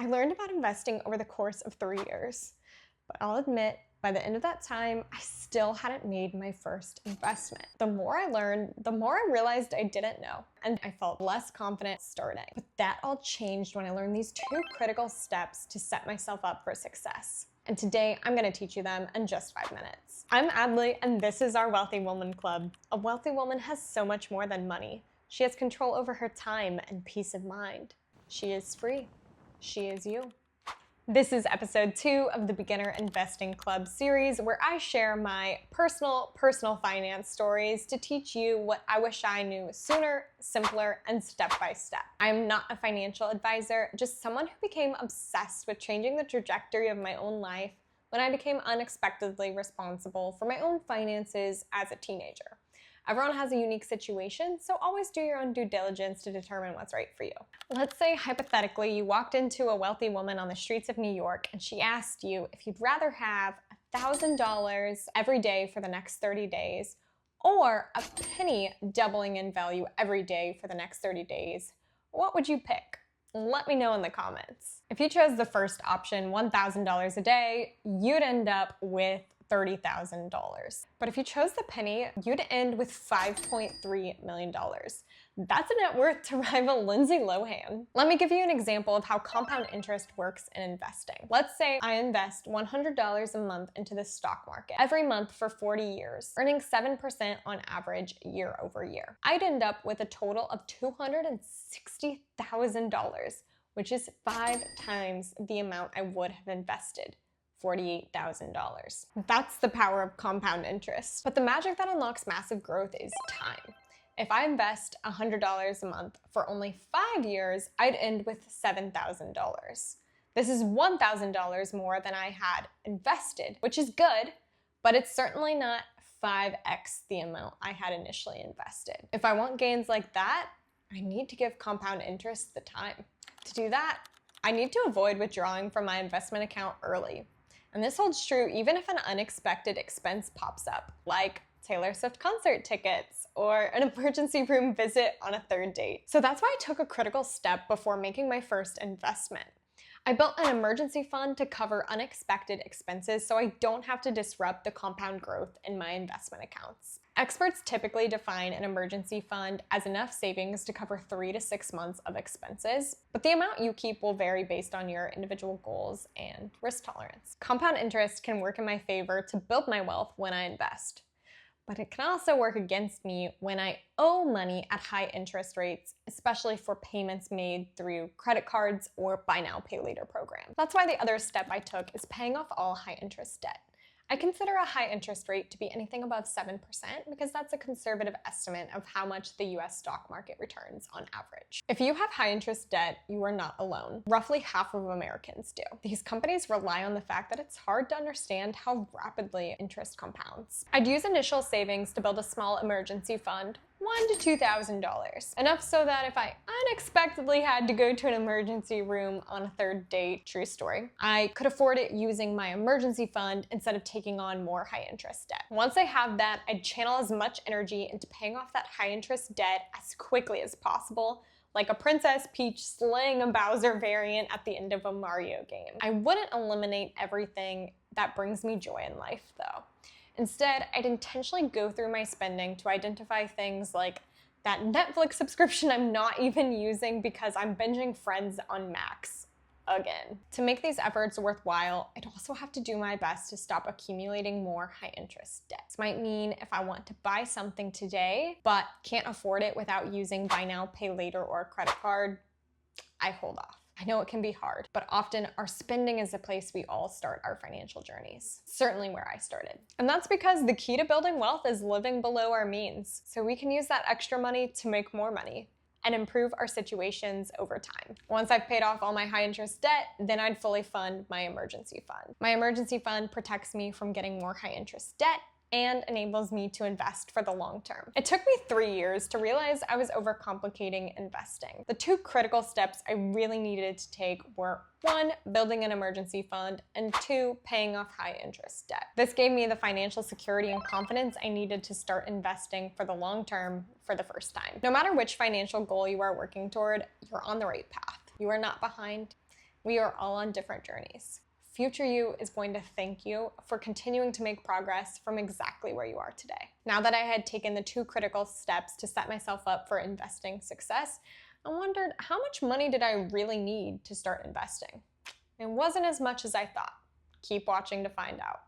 I learned about investing over the course of 3 years, but I'll admit, by the end of that time, I still hadn't made my first investment. The more I learned, the more I realized I didn't know, and I felt less confident starting. But that all changed when I learned these 2 critical steps to set myself up for success. And today, I'm gonna teach you them in just 5 minutes. I'm Adley, and this is our Wealthy Woman Club. A wealthy woman has so much more than money. She has control over her time and peace of mind. She is free. She is you. This is episode 2 of the Beginner Investing Club series, where I share my personal finance stories to teach you what I wish I knew sooner, simpler, and step by step. I'm not a financial advisor, just someone who became obsessed with changing the trajectory of my own life when I became unexpectedly responsible for my own finances as a teenager. Everyone has a unique situation, so always do your own due diligence to determine what's right for you. Let's say, hypothetically, you walked into a wealthy woman on the streets of New York and she asked you if you'd rather have $1,000 every day for the next 30 days or a penny doubling in value every day for the next 30 days. What would you pick? Let me know in the comments. If you chose the first option, $1,000 a day, you'd end up with $30,000. But if you chose the penny, you'd end with $5.3 million. That's a net worth to rival Lindsay Lohan. Let me give you an example of how compound interest works in investing. Let's say I invest $100 a month into the stock market every month for 40 years, earning 7% on average year over year. I'd end up with a total of $260,000, which is 5 times the amount I would have invested. $48,000. That's the power of compound interest. But the magic that unlocks massive growth is time. If I invest $100 a month for only 5 years, I'd end with $7,000. This is $1,000 more than I had invested, which is good, but it's certainly not 5x the amount I had initially invested. If I want gains like that, I need to give compound interest the time. To do that, I need to avoid withdrawing from my investment account early. And this holds true even if an unexpected expense pops up, like Taylor Swift concert tickets or an emergency room visit on a 3rd date. So that's why I took a critical step before making my first investment. I built an emergency fund to cover unexpected expenses so I don't have to disrupt the compound growth in my investment accounts. Experts typically define an emergency fund as enough savings to cover 3 to 6 months of expenses, but the amount you keep will vary based on your individual goals and risk tolerance. Compound interest can work in my favor to build my wealth when I invest, but it can also work against me when I owe money at high interest rates, especially for payments made through credit cards or buy now, pay later programs. That's why the other step I took is paying off all high interest debt. I consider a high interest rate to be anything above 7% because that's a conservative estimate of how much the US stock market returns on average. If you have high interest debt, you are not alone. Roughly half of Americans do. These companies rely on the fact that it's hard to understand how rapidly interest compounds. I'd use initial savings to build a small emergency fund, $1,000 to $2,000. Enough so that if I unexpectedly had to go to an emergency room on a 3rd date, true story, I could afford it using my emergency fund instead of taking on more high interest debt. Once I have that, I'd channel as much energy into paying off that high interest debt as quickly as possible, like a Princess Peach slaying a Bowser variant at the end of a Mario game. I wouldn't eliminate everything that brings me joy in life, though. Instead, I'd intentionally go through my spending to identify things like that Netflix subscription I'm not even using because I'm binging Friends on Max again. To make these efforts worthwhile, I'd also have to do my best to stop accumulating more high interest debt. This might mean if I want to buy something today, but can't afford it without using buy now, pay later or a credit card, I hold off. I know it can be hard, but often our spending is the place we all start our financial journeys. Certainly where I started. And that's because the key to building wealth is living below our means, so we can use that extra money to make more money and improve our situations over time. Once I've paid off all my high interest debt, then I'd fully fund my emergency fund. My emergency fund protects me from getting more high interest debt and enables me to invest for the long term. It took me 3 years to realize I was overcomplicating investing. The 2 critical steps I really needed to take were 1, building an emergency fund, and 2, paying off high interest debt. This gave me the financial security and confidence I needed to start investing for the long term for the first time. No matter which financial goal you are working toward, you're on the right path. You are not behind, We are all on different journeys. Future you is going to thank you for continuing to make progress from exactly where you are today. Now that I had taken the 2 critical steps to set myself up for investing success, I wondered, how much money did I really need to start investing? It wasn't as much as I thought. Keep watching to find out.